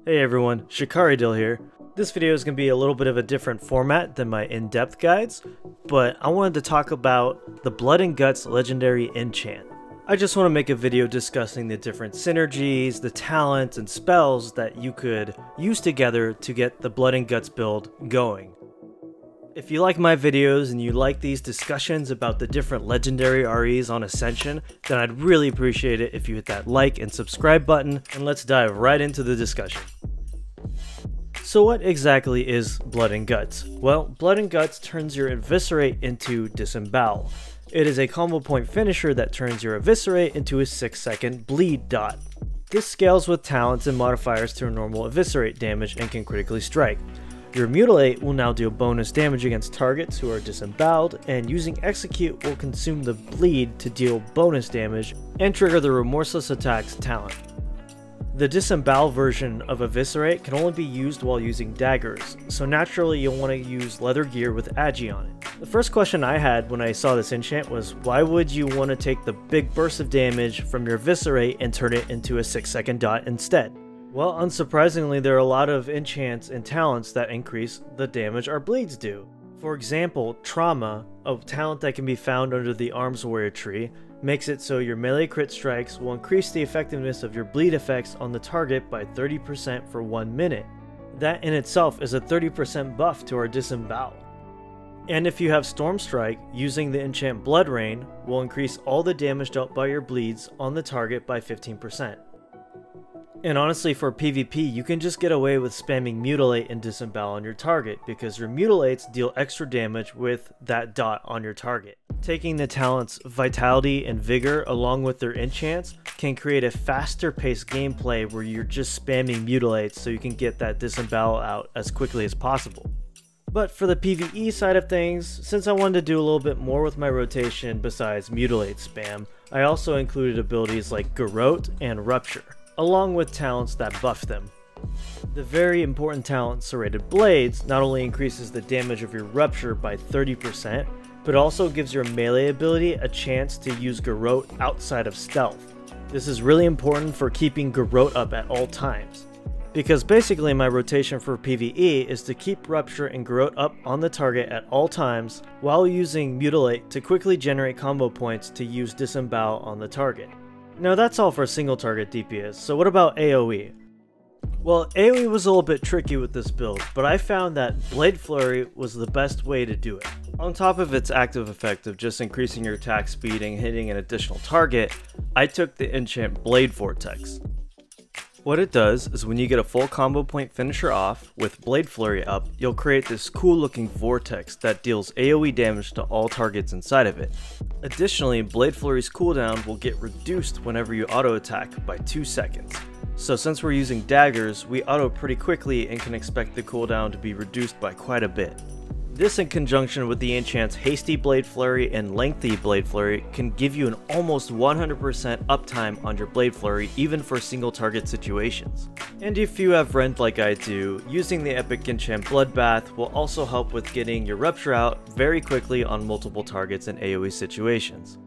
Hey everyone, Shikari Dill here. This video is going to be a little bit of a different format than my in-depth guides, but I wanted to talk about the Blood and Guts legendary enchant. I just want to make a video discussing the different synergies, the talents, and spells that you could use together to get the Blood and Guts build going. If you like my videos and you like these discussions about the different legendary REs on Ascension, then I'd really appreciate it if you hit that like and subscribe button, and let's dive right into the discussion. So what exactly is Blood and Guts? Well, Blood and Guts turns your Eviscerate into Disembowel. It is a combo point finisher that turns your Eviscerate into a 6-second bleed dot. This scales with talents and modifiers to a normal Eviscerate damage and can critically strike. Your Mutilate will now deal bonus damage against targets who are disemboweled, and using Execute will consume the bleed to deal bonus damage and trigger the Remorseless Attacks talent. The disembowel version of Eviscerate can only be used while using daggers, so naturally you'll want to use leather gear with Agi on it. The first question I had when I saw this enchant was, why would you want to take the big burst of damage from your Eviscerate and turn it into a 6-second dot instead? Well, unsurprisingly, there are a lot of enchants and talents that increase the damage our bleeds do. For example, Trauma, a talent that can be found under the Arms Warrior tree, makes it so your melee crit strikes will increase the effectiveness of your bleed effects on the target by 30% for 1 minute. That in itself is a 30% buff to our disembowel. And if you have Storm Strike, using the enchant Blood Rain will increase all the damage dealt by your bleeds on the target by 15%. And honestly, for PvP, you can just get away with spamming Mutilate and Disembowel on your target, because your Mutilates deal extra damage with that dot on your target. Taking the talents Vitality and Vigor along with their enchants can create a faster paced gameplay where you're just spamming Mutilates so you can get that Disembowel out as quickly as possible. But for the PvE side of things, since I wanted to do a little bit more with my rotation besides Mutilate spam, I also included abilities like Garrote and Rupture, along with talents that buff them. The very important talent Serrated Blades not only increases the damage of your Rupture by 30%, but also gives your melee ability a chance to use Garrote outside of stealth. This is really important for keeping Garrote up at all times, because basically my rotation for PvE is to keep Rupture and Garrote up on the target at all times while using Mutilate to quickly generate combo points to use Disembowel on the target. Now that's all for single target DPS, so what about AoE? Well, AoE was a little bit tricky with this build, but I found that Blade Flurry was the best way to do it. On top of its active effect of just increasing your attack speed and hitting an additional target, I took the enchant Blade Vortex. What it does is when you get a full combo point finisher off with Blade Flurry up, you'll create this cool looking vortex that deals AoE damage to all targets inside of it. Additionally, Blade Flurry's cooldown will get reduced whenever you auto attack by 2 seconds. So since we're using daggers, we auto pretty quickly and can expect the cooldown to be reduced by quite a bit. This, in conjunction with the enchants Hasty Blade Flurry and Lengthy Blade Flurry, can give you an almost 100% uptime on your Blade Flurry even for single target situations. And if you have Rend like I do, using the epic enchant Bloodbath will also help with getting your Rupture out very quickly on multiple targets in AoE situations.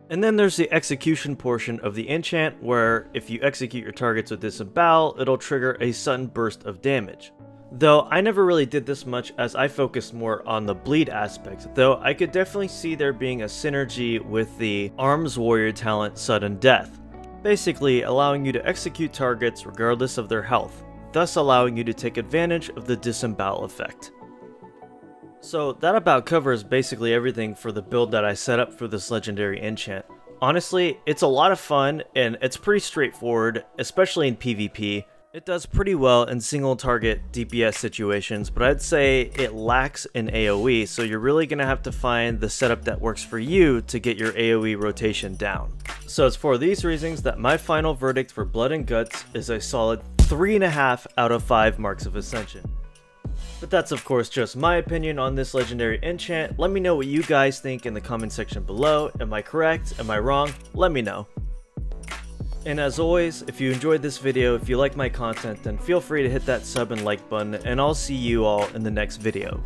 And then there's the execution portion of the enchant, where if you execute your targets with Disembowel, it'll trigger a sudden burst of damage. Though I never really did this much, as I focused more on the bleed aspect, though I could definitely see there being a synergy with the Arms Warrior talent Sudden Death, basically allowing you to execute targets regardless of their health, thus allowing you to take advantage of the Disembowel effect. So that about covers basically everything for the build that I set up for this legendary enchant. Honestly, it's a lot of fun and it's pretty straightforward, especially in PvP. It does pretty well in single target DPS situations, but I'd say it lacks in AoE, so you're really going to have to find the setup that works for you to get your AoE rotation down. So it's for these reasons that my final verdict for Blood and Guts is a solid 3.5 out of 5 marks of Ascension. But that's of course just my opinion on this legendary enchant. Let me know what you guys think in the comment section below. Am I correct? Am I wrong? Let me know. And as always, if you enjoyed this video, if you like my content, then feel free to hit that sub and like button, and I'll see you all in the next video.